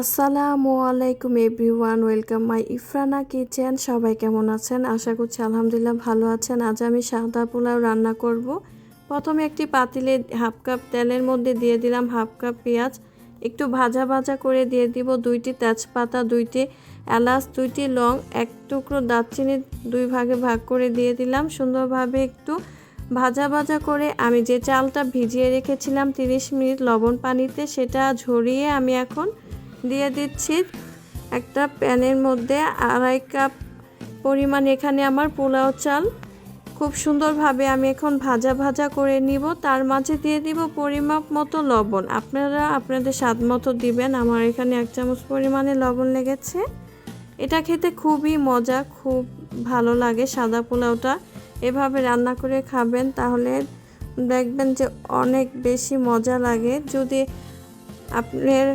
আসসালামু আলাইকুম everyone, welcome my ইফরানা kitchen. সবাই কেমন আছেন? আশা করছি আলহামদুলিল্লাহ ভালো আছেন। আজ আমি সাদা পোলাও রান্না করব। প্রথমে একটি পাতিলে হাফ কাপ তেলের মধ্যে দিয়ে দিলাম হাফ কাপ পেঁয়াজ, একটু ভাজা ভাজা করে দিয়ে দিব 2টি তেজপাতা, 2টি এলাচ, 2টি লং, এক টুকরো দারচিনি 2 ভাগে ভাগ করে দিয়ে দিলাম। সুন্দরভাবে একটু ভাজা ভাজা করে আমি যে চালটা ভিজিয়ে রেখেছিলাম 30 মিনিট লবণ পানিতে, সেটা ঝরিয়ে আমি এখন দিয়ে দিচ্ছি একটা প্যানের মধ্যে 2.5 কাপ পরিমাণ এখানে আমার পোলাও চাল। খুব সুন্দরভাবে আমি এখন ভাজা ভাজা করে নিব। তার মাঝে দিয়ে দিব পরিমাপ মতো লবণ, আপনারা আপনাদের স্বাদ মতো দিবেন। আমার এখানে 1 চামচ পরিমাণে লবণ লেগেছে। এটা খেতে খুবই মজা, খুব ভালো লাগে। সাদা পোলাওটা এভাবে রান্না করে খাবেন, তাহলে দেখবেন যে অনেক বেশি মজা লাগে। যদি আপনার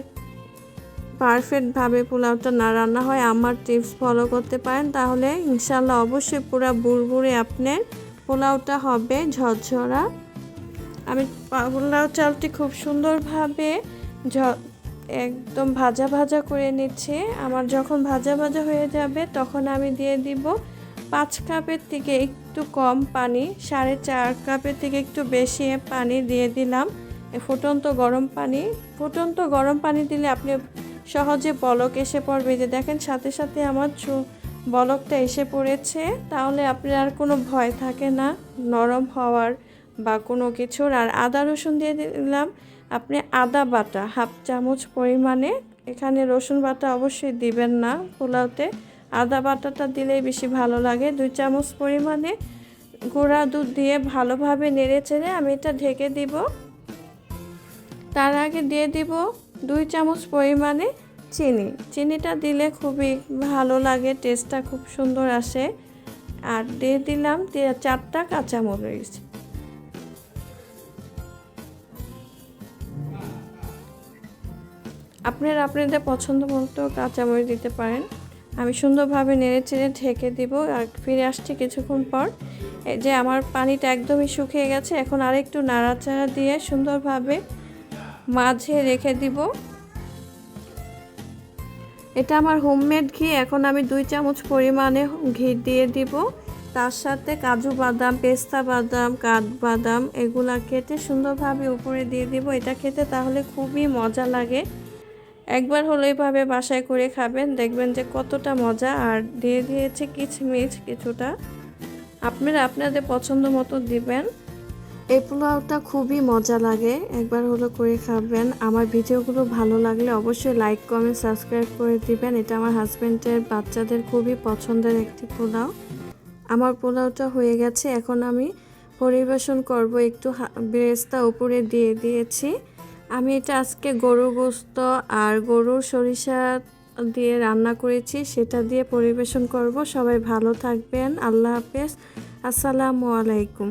পারফেক্টভাবে পোলাওটা না রান্না হয়, আমার টিপস ফলো করতে পারেন, তাহলে ইনশাল্লাহ অবশ্যই পুরো বুড়বুড়ে আপনার পোলাওটা হবে ঝরঝরা। আমি পোলাও চালটি খুব সুন্দরভাবে একদম ভাজা ভাজা করে নিচ্ছি। আমার যখন ভাজা ভাজা হয়ে যাবে তখন আমি দিয়ে দিব 5 কাপের থেকে একটু কম পানি, 4.5 কাপের থেকে একটু বেশি পানি দিয়ে দিলাম। ফুটন্ত গরম পানি দিলে আপনি সহজে বলক এসে পড়বে। যে দেখেন সাথে সাথে আমার বলকটা এসে পড়েছে, তাহলে আপনার আর কোনো ভয় থাকে না নরম হওয়ার বা কোনো কিছুর। আর আদা রসুন দিয়ে দিলাম। আপনি আদা বাটা হাফ চামচ পরিমাণে, এখানে রসুন বাটা অবশ্যই দিবেন না পোলাওতে, আদা বাটাটা দিলেই বেশি ভালো লাগে। 2 চামচ পরিমাণে গুঁড়া দুধ দিয়ে ভালোভাবে নেড়ে চেড়ে আমি এটা ঢেকে দিব। তার আগে দিয়ে দিব 2 চামচ পরিমাণে চিনিটা দিলে খুবই ভালো লাগে, টেস্টটা খুব সুন্দর আসে। আর দিয়ে দিলাম 4টা কাঁচামরিচ। আপনারা আপনাদের পছন্দ মতো কাঁচামরিচ দিতে পারেন। আমি সুন্দরভাবে নেড়ে চেড়ে ঢেকে দিব আর ফিরে আসছি কিছুক্ষণ পর। এই যে আমার পানিটা একদমই শুকিয়ে গেছে। এখন আরেকটু নাড়াচাড়া দিয়ে সুন্দরভাবে মাঝে রেখে দিব। এটা আমার হোমমেড ঘি। এখন আমি 2 চামচ পরিমাণে ঘি দিয়ে দিব। তার সাথে কাজু বাদাম, পেস্তা বাদাম, কাঠবাদাম এগুলা কেটে সুন্দরভাবে উপরে দিয়ে দিব। এটা খেতে তাহলে খুবই মজা লাগে। একবার হলো এইভাবে বাসায় করে খাবেন, দেখবেন যে কতটা মজা। আর দিয়ে দিয়েছে কিশমিশ কিছুটা, আপনারা আপনাদের পছন্দ মতো দিবেন। এই পোলাওটা খুবই মজা লাগে, একবার হলো করে খাবেন। আমার ভিডিওগুলো ভালো লাগলে অবশ্যই লাইক, কমেন্ট, সাবস্ক্রাইব করে দিবেন। এটা আমার হাজব্যান্ডের বাচ্চাদের খুবই পছন্দের একটি পোলাও। আমার পোলাওটা হয়ে গেছে, এখন আমি পরিবেশন করব। একটু বেরেস্তা উপরে দিয়ে দিয়েছি। আমি এটা আজকে গরুর গোশত আর গরুর সরিষা দিয়ে রান্না করেছি, সেটা দিয়ে পরিবেশন করব। সবাই ভালো থাকবেন। আল্লাহ হাফেজ। আসসালামু আলাইকুম।